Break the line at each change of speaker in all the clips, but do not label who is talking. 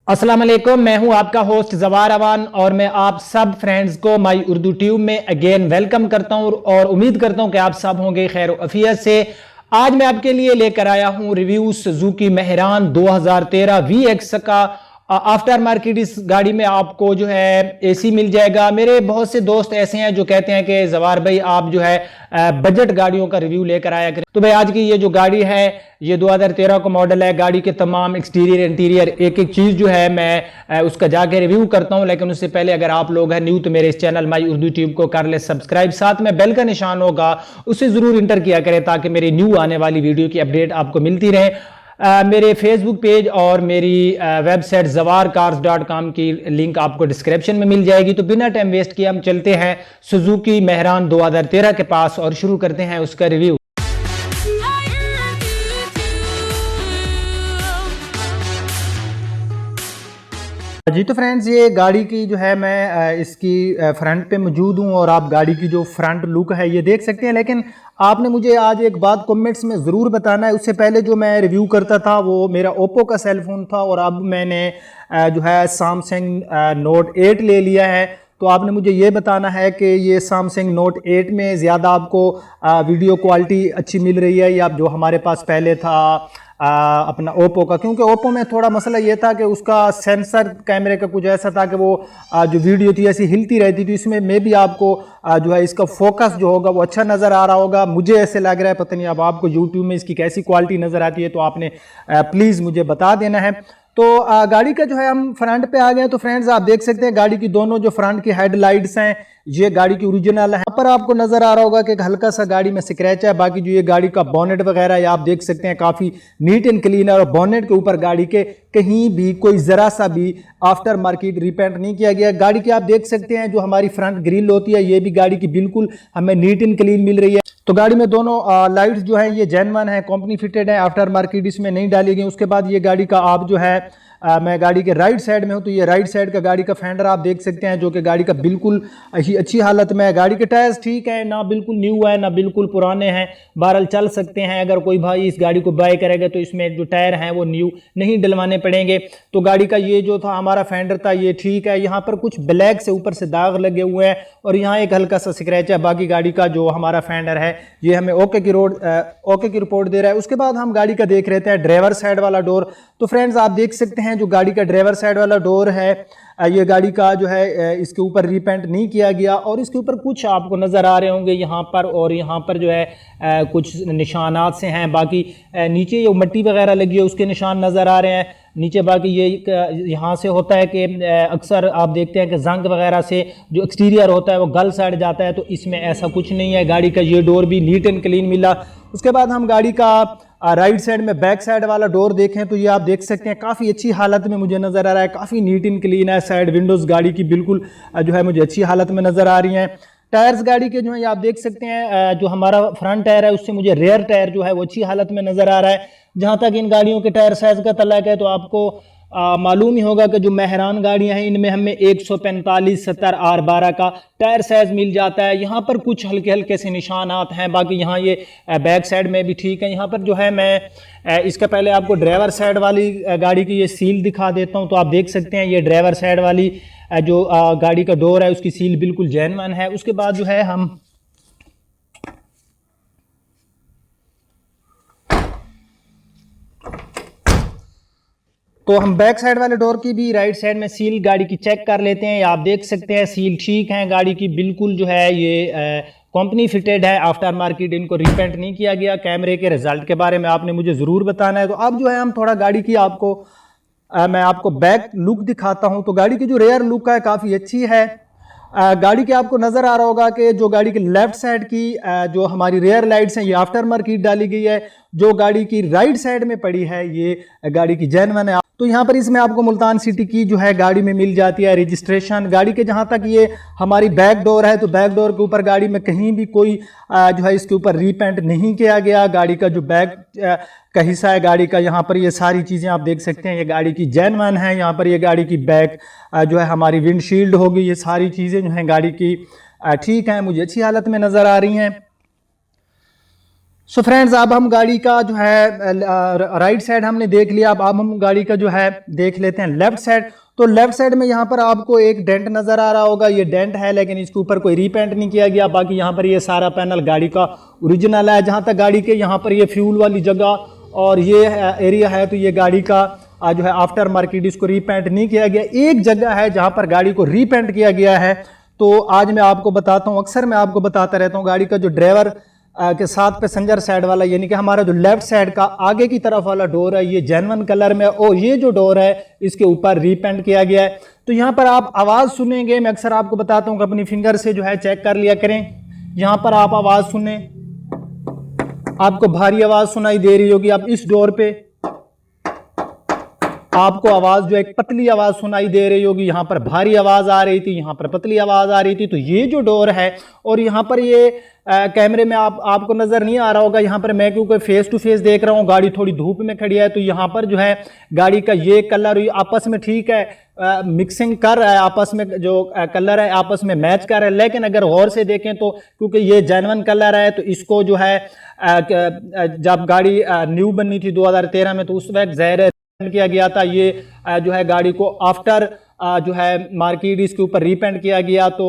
अस्सलाम वालेकुम, मैं हूं आपका होस्ट जवार अवान और मैं आप सब फ्रेंड्स को माई उर्दू ट्यूब में अगेन वेलकम करता हूं और उम्मीद करता हूं कि आप सब होंगे खैर अफियत से। आज मैं आपके लिए लेकर आया हूं रिव्यू सुजुकी मेहरान 2013 VX का। आफ्टर मार्केट इस गाड़ी में आपको जो है एसी मिल जाएगा। मेरे बहुत से दोस्त ऐसे हैं जो कहते हैं कि जवार भाई आप जो है बजट गाड़ियों का रिव्यू लेकर आया करें। तो भाई आज की ये जो गाड़ी है ये 2013 का मॉडल है। गाड़ी के तमाम एक्सटीरियर इंटीरियर एक एक चीज जो है मैं उसका जाके रिव्यू करता हूं, लेकिन उससे पहले अगर आप लोग हैं न्यू तो मेरे इस चैनल माई उर्दू ट्यूब को कर ले सब्सक्राइब, साथ में बेल का निशान होगा उसे जरूर इंटर किया करें ताकि मेरी न्यू आने वाली वीडियो की अपडेट आपको मिलती रहे। मेरे फेसबुक पेज और मेरी वेबसाइट zawarcars.com की लिंक आपको डिस्क्रिप्शन में मिल जाएगी। तो बिना टाइम वेस्ट किए हम चलते हैं सुजुकी मेहरान 2013 के पास और शुरू करते हैं उसका रिव्यू। जी तो फ्रेंड्स ये गाड़ी की जो है मैं इसकी फ्रंट पे मौजूद हूँ और आप गाड़ी की जो फ्रंट लुक है ये देख सकते हैं। लेकिन आपने मुझे आज एक बात कमेंट्स में ज़रूर बताना है। उससे पहले जो मैं रिव्यू करता था वो मेरा ओप्पो का सेल फोन था और अब मैंने जो है सैमसंग नोट 8 ले लिया है। तो आपने मुझे ये बताना है कि ये सैमसंग नोट 8 में ज़्यादा आपको वीडियो क्वालिटी अच्छी मिल रही है या जो हमारे पास पहले था अपना ओप्पो का। क्योंकि ओप्पो में थोड़ा मसला ये था कि उसका सेंसर कैमरे का कुछ ऐसा था कि वो जो वीडियो थी ऐसी हिलती रहती थी। इसमें मे भी आपको जो है इसका फोकस जो होगा वो अच्छा नज़र आ रहा होगा, मुझे ऐसे लग रहा है। पता नहीं अब आपको यूट्यूब में इसकी कैसी क्वालिटी नज़र आती है तो आपने प्लीज़ मुझे बता देना है। तो गाड़ी का जो है हम फ्रंट पे आ गए। तो फ्रेंड्स आप देख सकते हैं गाड़ी की दोनों जो फ्रंट की हेडलाइट्स हैं ये गाड़ी की ओरिजिनल है। यहाँ पर आपको नजर आ रहा होगा कि हल्का सा गाड़ी में स्क्रैच है। बाकी जो ये गाड़ी का बोनेट वगैरह है आप देख सकते हैं काफी नीट एंड क्लीन है और बोनेट के ऊपर गाड़ी के कहीं भी कोई जरा सा भी आफ्टर मार्केट रिपेंट नहीं किया गया। गाड़ी की आप देख सकते हैं जो हमारी फ्रंट ग्रिल होती है ये भी गाड़ी की बिल्कुल हमें नीट एंड क्लीन मिल रही है। तो गाड़ी में दोनों लाइट्स जो है ये जेन्युइन है, कंपनी फिटेड है, आफ्टर मार्केट इसमें नहीं डाली गई। उसके बाद ये गाड़ी का आप जो है मैं गाड़ी के राइट साइड में हूं तो ये राइट साइड का गाड़ी का फेंडर आप देख सकते हैं जो कि गाड़ी का बिल्कुल ही अच्छी हालत में है। गाड़ी के टायर्स ठीक है, ना बिल्कुल न्यू है ना बिल्कुल पुराने हैं, बहरहाल चल सकते हैं। अगर कोई भाई इस गाड़ी को बाय करेगा तो इसमें जो टायर हैं वो न्यू नहीं डलवाने पड़ेंगे। तो गाड़ी का ये जो था हमारा फेंडर था ये ठीक है। यहाँ पर कुछ ब्लैक से ऊपर से दाग लगे हुए हैं और यहाँ एक हल्का सा स्क्रैच है। बाकी गाड़ी का जो हमारा फेंडर है ये हमें ओके की रिपोर्ट दे रहा है। उसके बाद हम गाड़ी का देख रहे थे ड्राइवर साइड वाला डोर। तो फ्रेंड्स आप देख सकते हैं जो गाड़ी का ड्राइवर साइड वाला डोर है ये गाड़ी का जो है इसके ऊपर रीपेंट नहीं किया गया और इसके ऊपर कुछ आपको नज़र आ रहे होंगे यहाँ पर और यहाँ पर जो है कुछ निशानात से हैं। बाकी नीचे ये मिट्टी वगैरह लगी है उसके निशान नज़र आ रहे हैं नीचे। बाकी ये यहाँ से होता है कि अक्सर आप देखते हैं कि जंग वगैरह से जो एक्सटीरियर होता है वो गल सड़ जाता है, तो इसमें ऐसा कुछ नहीं है। गाड़ी का ये डोर भी नीट एंड क्लीन मिला। उसके बाद हम गाड़ी का राइट साइड में बैक साइड वाला डोर देखें तो ये आप देख सकते हैं काफ़ी अच्छी हालत में मुझे नज़र आ रहा है, काफ़ी नीट एंड क्लीन है। साइड विंडोज़ गाड़ी की बिल्कुल जो है मुझे अच्छी हालत में नज़र आ रही हैं। टायर्स गाड़ी के जो है आप देख सकते हैं जो हमारा फ्रंट टायर है उससे मुझे रेयर टायर जो है वो अच्छी हालत में नज़र आ रहा है। जहाँ तक इन गाड़ियों के टायर साइज़ का तल्लक है तो आपको मालूम ही होगा कि जो मेहरान गाड़ियां हैं इनमें हमें 145 70 R12 का टायर साइज मिल जाता है। यहाँ पर कुछ हल्के हल्के से निशानात हैं, बाकी यहाँ ये बैक साइड में भी ठीक है। यहाँ पर जो है मैं इसके पहले आपको ड्राइवर साइड वाली गाड़ी की ये सील दिखा देता हूँ। तो आप देख सकते हैं ये ड्राइवर साइड वाली जो गाड़ी का डोर है उसकी सील बिल्कुल जेन्युइन है। उसके बाद जो है हम तो हम बैक साइड वाले डोर की भी राइट साइड में सील गाड़ी की चेक कर लेते हैं। आप देख सकते हैं सील ठीक है गाड़ी की बिल्कुल जो है ये कंपनी फिटेड है, आफ्टर मार्केट इनको रिपेंट नहीं किया गया। कैमरे के रिजल्ट के बारे में आपने मुझे ज़रूर बताना है। तो अब जो है हम थोड़ा गाड़ी की मैं आपको बैक लुक दिखाता हूं। तो गाड़ी की जो रेयर लुक है काफ़ी अच्छी है। गाड़ी के आपको नज़र आ रहा होगा कि जो गाड़ी की लेफ्ट साइड की जो हमारी रेयर लाइट्स हैं ये आफ्टर मार्केट डाली गई है। जो गाड़ी की राइट साइड में पड़ी है ये गाड़ी की जेन्युइन है। तो यहाँ पर इसमें आपको मुल्तान सिटी की जो है गाड़ी में मिल जाती है रजिस्ट्रेशन। गाड़ी के जहाँ तक ये हमारी बैक डोर है तो बैक डोर के ऊपर गाड़ी में कहीं भी कोई जो है इसके ऊपर रीपेंट नहीं किया गया। गाड़ी का जो बैक का हिस्सा है गाड़ी का यहाँ पर ये सारी चीज़ें आप देख सकते हैं ये गाड़ी की जेन्युइन है। यहाँ पर ये गाड़ी की बैक जो है हमारी विंडशील्ड होगी, ये सारी चीज़ें जो हैं गाड़ी की ठीक हैं, मुझे अच्छी हालत में नज़र आ रही हैं। सो फ्रेंड्स, अब हम गाड़ी का जो है राइट साइड हमने देख लिया। अब हम गाड़ी का जो है देख लेते हैं लेफ्ट साइड। तो लेफ्ट साइड में यहाँ पर आपको एक डेंट नज़र आ रहा होगा। ये डेंट है लेकिन इसके ऊपर कोई रीपेंट नहीं किया गया। बाकी यहाँ पर ये सारा पैनल गाड़ी का ओरिजिनल है। जहाँ तक गाड़ी के यहाँ पर ये फ्यूल वाली जगह और ये एरिया है, तो ये गाड़ी का जो है आफ्टर मार्केट, इसको रीपेंट नहीं किया गया। एक जगह है जहाँ पर गाड़ी को रीपेंट किया गया है, तो आज मैं आपको बताता हूँ। अक्सर मैं आपको बताता रहता हूँ गाड़ी का जो ड्राइवर के साथ पैसेंजर साइड वाला, यानी कि हमारा जो लेफ्ट साइड का आगे की तरफ वाला डोर है, ये जेन्युइन कलर में, और ये जो डोर है इसके ऊपर रीपेंट किया गया है। तो यहाँ पर आप आवाज़ सुनेंगे, मैं अक्सर आपको बताता हूँ कि अपनी फिंगर से जो है चेक कर लिया करें। यहाँ पर आप आवाज़ सुने, आपको भारी आवाज़ सुनाई दे रही होगी। अब इस डोर पे आपको आवाज़ जो एक पतली आवाज़ सुनाई दे रही होगी। यहाँ पर भारी आवाज़ आ रही थी, यहाँ पर पतली आवाज़ आ रही थी। तो ये जो डोर है, और यहाँ पर ये कैमरे में आपको नज़र नहीं आ रहा होगा, यहाँ पर मैं क्योंकि फेस टू फेस देख रहा हूँ, गाड़ी थोड़ी धूप में खड़ी है, तो यहाँ पर जो है गाड़ी का ये कलर आपस में ठीक है, मिक्सिंग कर रहा है, आपस में जो कलर है आपस में मैच कर रहा है। लेकिन अगर गौर से देखें तो क्योंकि ये जेन्युइन कलर है, तो इसको जो है जब गाड़ी न्यू बनी थी 2013 में, तो उस वक्त ज़ाहिर किया गया था। ये जो है गाड़ी को आफ्टर जो है मार्केट इसके ऊपर रीपेंट किया गया। तो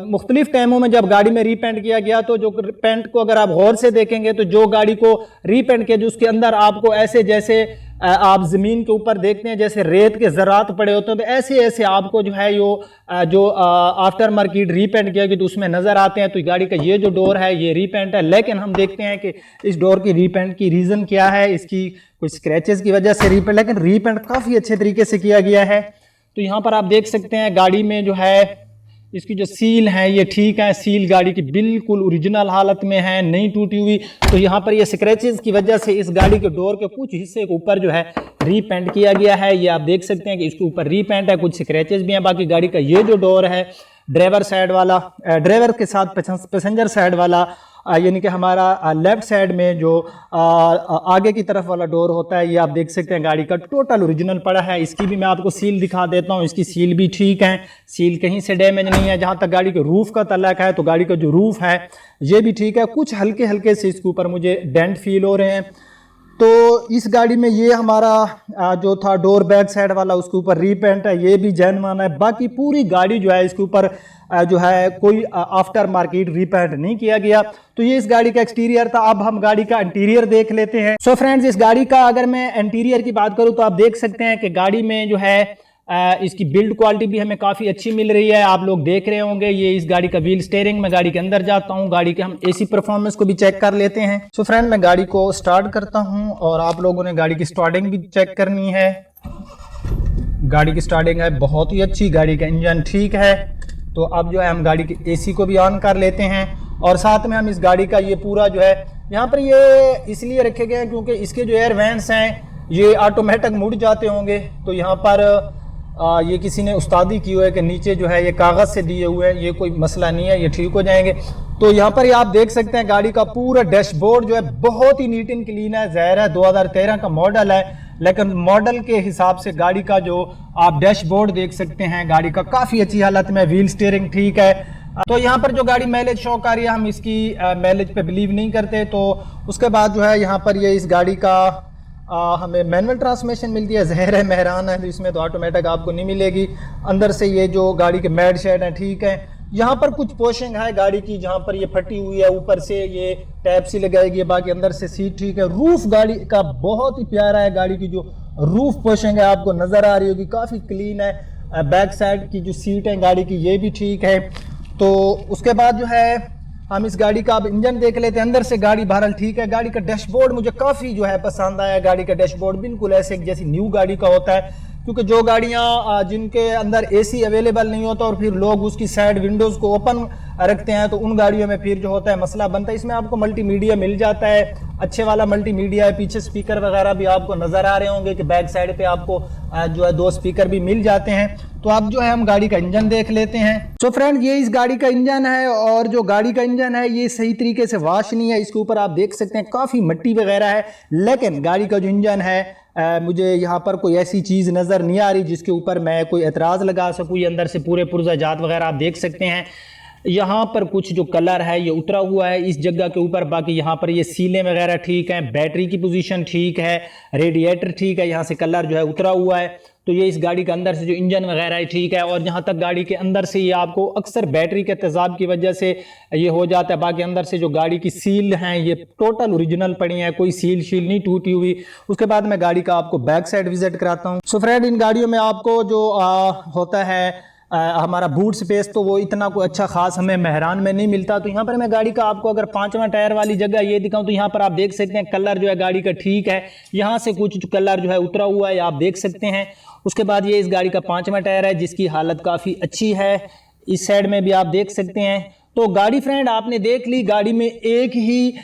मुख्तलिफ टाइमों में जब गाड़ी में रीपेंट किया गया, तो जो पेंट को अगर आप गौर से देखेंगे, तो जो गाड़ी को रीपेंट किया, जो उसके अंदर आपको ऐसे जैसे आप ज़मीन के ऊपर देखते हैं जैसे रेत के ज़रात पड़े होते हैं, तो ऐसे ऐसे आपको जो है जो आफ्टर मार्केट रीपेंट किया गया तो उसमें नज़र आते हैं। तो गाड़ी का ये जो डोर है ये रीपेंट है। लेकिन हम देखते हैं कि इस डोर की रीपेंट की रीज़न क्या है, इसकी कुछ स्क्रैचेस की वजह से रीपेंट, लेकिन रीपेंट काफ़ी अच्छे तरीके से किया गया है। तो यहाँ पर आप देख सकते हैं गाड़ी में जो है इसकी जो सील है ये ठीक है, सील गाड़ी की बिल्कुल ओरिजिनल हालत में है, नहीं टूटी हुई। तो यहाँ पर ये स्क्रैचेस की वजह से इस गाड़ी के डोर के कुछ हिस्से के ऊपर जो है रीपेंट किया गया है। ये आप देख सकते हैं कि इसके ऊपर रीपेंट है, कुछ स्क्रैचेस भी हैं। बाकी गाड़ी का ये जो डोर है ड्राइवर साइड वाला, ड्राइवर के साथ पैसेंजर साइड वाला, यानी कि हमारा लेफ्ट साइड में जो आगे की तरफ वाला डोर होता है, ये आप देख सकते हैं गाड़ी का टोटल ओरिजिनल पड़ा है। इसकी भी मैं आपको सील दिखा देता हूँ, इसकी सील भी ठीक है, सील कहीं से डैमेज नहीं है। जहाँ तक गाड़ी के रूफ़ का तल्लक है, तो गाड़ी का जो रूफ़ है ये भी ठीक है, कुछ हल्के हल्के से इसके ऊपर मुझे डेंट फील हो रहे हैं। तो इस गाड़ी में ये हमारा जो था डोर बैक साइड वाला, उसके ऊपर रीपेंट है, ये भी जेन्युइन है। बाकी पूरी गाड़ी जो है इसके ऊपर जो है कोई आफ्टर मार्केट रीपेंट नहीं किया गया। तो ये इस गाड़ी का एक्सटीरियर था। अब हम गाड़ी का इंटीरियर देख लेते हैं। सो फ्रेंड्स, इस गाड़ी का अगर मैं इंटीरियर की बात करूं तो आप देख सकते हैं कि गाड़ी में जो है इसकी बिल्ड क्वालिटी भी हमें काफ़ी अच्छी मिल रही है। आप लोग देख रहे होंगे ये इस गाड़ी का व्हील स्टीयरिंग। मैं गाड़ी के अंदर जाता हूँ, गाड़ी के हम एसी परफॉर्मेंस को भी चेक कर लेते हैं। सो फ्रेंड, मैं गाड़ी को स्टार्ट करता हूँ और आप लोगों ने गाड़ी की स्टार्टिंग भी चेक करनी है। गाड़ी की स्टार्टिंग है बहुत ही अच्छी, गाड़ी का इंजन ठीक है। तो अब जो है हम गाड़ी की एसी को भी ऑन कर लेते हैं और साथ में हम इस गाड़ी का ये पूरा जो है यहाँ पर ये इसलिए रखे गए हैं क्योंकि इसके जो एयर वेंट्स हैं ये ऑटोमेटिक मुड़ जाते होंगे। तो यहाँ पर ये किसी ने उस्तादी की हुई है कि नीचे जो है ये कागज़ से दिए हुए हैं, ये कोई मसला नहीं है, ये ठीक हो जाएंगे। तो यहाँ पर ये आप देख सकते हैं गाड़ी का पूरा डैशबोर्ड जो है बहुत ही नीट एंड क्लीन है। ज़ाहिर है 2013 का मॉडल है, लेकिन मॉडल के हिसाब से गाड़ी का जो आप डैशबोर्ड देख सकते हैं गाड़ी का काफ़ी अच्छी हालत में, व्हील स्टीयरिंग ठीक है। तो यहाँ पर जो गाड़ी माइलेज शो कर रही है, हम इसकी माइलेज पे बिलीव नहीं करते। तो उसके बाद जो है यहाँ पर ये इस गाड़ी का हमें मैनुअल ट्रांसमिशन मिलती है। ज़हर है मेहरान है, तो इसमें तो ऑटोमेटिक आपको नहीं मिलेगी। अंदर से ये जो गाड़ी के मैट शेड हैं ठीक है। यहाँ पर कुछ पोशिंग है गाड़ी की जहाँ पर ये फटी हुई है, ऊपर से ये टैप सी लगाएगी, बाकी अंदर से सीट ठीक है। रूफ गाड़ी का बहुत ही प्यारा है, गाड़ी की जो रूफ पोशिंग है आपको नज़र आ रही होगी, काफ़ी क्लीन है। बैक साइड की जो सीट है गाड़ी की ये भी ठीक है। तो उसके बाद जो है हम इस गाड़ी का अब इंजन देख लेते हैं। अंदर से गाड़ी बहरहाल ठीक है। गाड़ी का डैशबोर्ड मुझे काफ़ी जो है पसंद आया। गाड़ी का डैशबोर्ड बिल्कुल ऐसे जैसी न्यू गाड़ी का होता है, क्योंकि जो गाड़ियां जिनके अंदर एसी अवेलेबल नहीं होता और फिर लोग उसकी साइड विंडोज़ को ओपन रखते हैं, तो उन गाड़ियों में फिर जो होता है मसला बनता है। इसमें आपको मल्टीमीडिया मिल जाता है, अच्छे वाला मल्टीमीडिया है। पीछे स्पीकर वगैरह भी आपको नज़र आ रहे होंगे कि बैक साइड पे आपको जो है 2 स्पीकर भी मिल जाते हैं। तो अब जो है हम गाड़ी का इंजन देख लेते हैं। तो फ्रेंड, ये इस गाड़ी का इंजन है और जो गाड़ी का इंजन है ये सही तरीके से वॉश नहीं है। इसके ऊपर आप देख सकते हैं काफ़ी मिट्टी वगैरह है, लेकिन गाड़ी का जो इंजन है मुझे यहाँ पर कोई ऐसी चीज़ नज़र नहीं आ रही जिसके ऊपर मैं कोई एतराज़ लगा सकूँ। ये अंदर से पूरे पुर्जा जात वगैरह आप देख सकते हैं। यहाँ पर कुछ जो कलर है ये उतरा हुआ है इस जगह के ऊपर, बाकी यहाँ पर ये सीलें वगैरह ठीक हैं, बैटरी की पोजीशन ठीक है, रेडिएटर ठीक है, यहाँ से कलर जो है उतरा हुआ है। तो ये इस गाड़ी के अंदर से जो इंजन वगैरह है ठीक है, और यहाँ तक गाड़ी के अंदर से ये आपको अक्सर बैटरी के तेजाब की वजह से ये हो जाता है। बाकी अंदर से जो गाड़ी की सील हैं ये टोटल ओरिजिनल पड़ी हैं, कोई सील शील नहीं टूटी हुई। उसके बाद मैं गाड़ी का आपको बैक साइड विजिट कराता हूँ। सो फ्रेंड, इन गाड़ियों में आपको जो होता है हमारा बूट स्पेस, तो वो इतना कोई अच्छा खास हमें मेहरान में नहीं मिलता। तो यहाँ पर मैं गाड़ी का आपको अगर 5वां टायर वाली जगह ये दिखाऊं तो यहाँ पर आप देख सकते हैं कलर जो है गाड़ी का ठीक है, यहाँ से कुछ कलर जो है उतरा हुआ है आप देख सकते हैं। उसके बाद ये इस गाड़ी का 5वां टायर है जिसकी हालत काफ़ी अच्छी है, इस साइड में भी आप देख सकते हैं। तो गाड़ी फ्रेंड आपने देख ली, गाड़ी में एक ही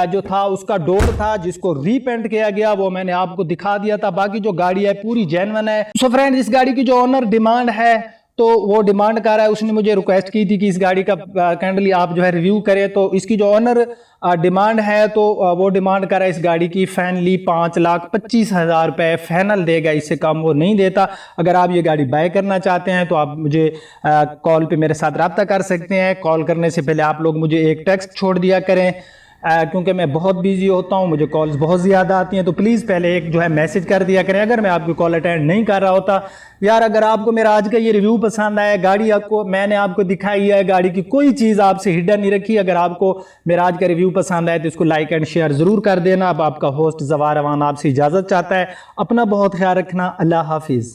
जो था उसका डोर था जिसको रीपेंट किया गया, वो मैंने आपको दिखा दिया था। बाकी जो गाड़ी है पूरी जेन्युइन है। सो फ्रेंड, इस गाड़ी की जो ऑनर डिमांड है तो वो डिमांड कर रहा है, उसने मुझे रिक्वेस्ट की थी कि इस गाड़ी का काइंडली आप जो है रिव्यू करें। तो इसकी जो ऑनर डिमांड है तो वो डिमांड कर रहा है इस गाड़ी की फाइनली 5,25,000 रुपये फाइनल देगा, इससे कम वो नहीं देता। अगर आप ये गाड़ी बाय करना चाहते हैं तो आप मुझे कॉल पे मेरे साथ रब्ता कर सकते हैं। कॉल करने से पहले आप लोग मुझे एक टेक्स्ट छोड़ दिया करें, क्योंकि मैं बहुत बिजी होता हूं, मुझे कॉल्स बहुत ज़्यादा आती हैं। तो प्लीज़ पहले एक जो है मैसेज कर दिया करें अगर मैं आपकी कॉल अटेंड नहीं कर रहा होता। यार, अगर आपको मेरा आज का ये रिव्यू पसंद आया, गाड़ी आपको मैंने आपको दिखाई है, गाड़ी की कोई चीज़ आपसे हिडन नहीं रखी, अगर आपको मेरा आज का रिव्यू पसंद आए तो इसको लाइक एंड शेयर ज़रूर कर देना। अब आपका होस्ट ज़वार अवान आपसे इजाज़त चाहता है। अपना बहुत ख्याल रखना। अल्लाह हाफिज़।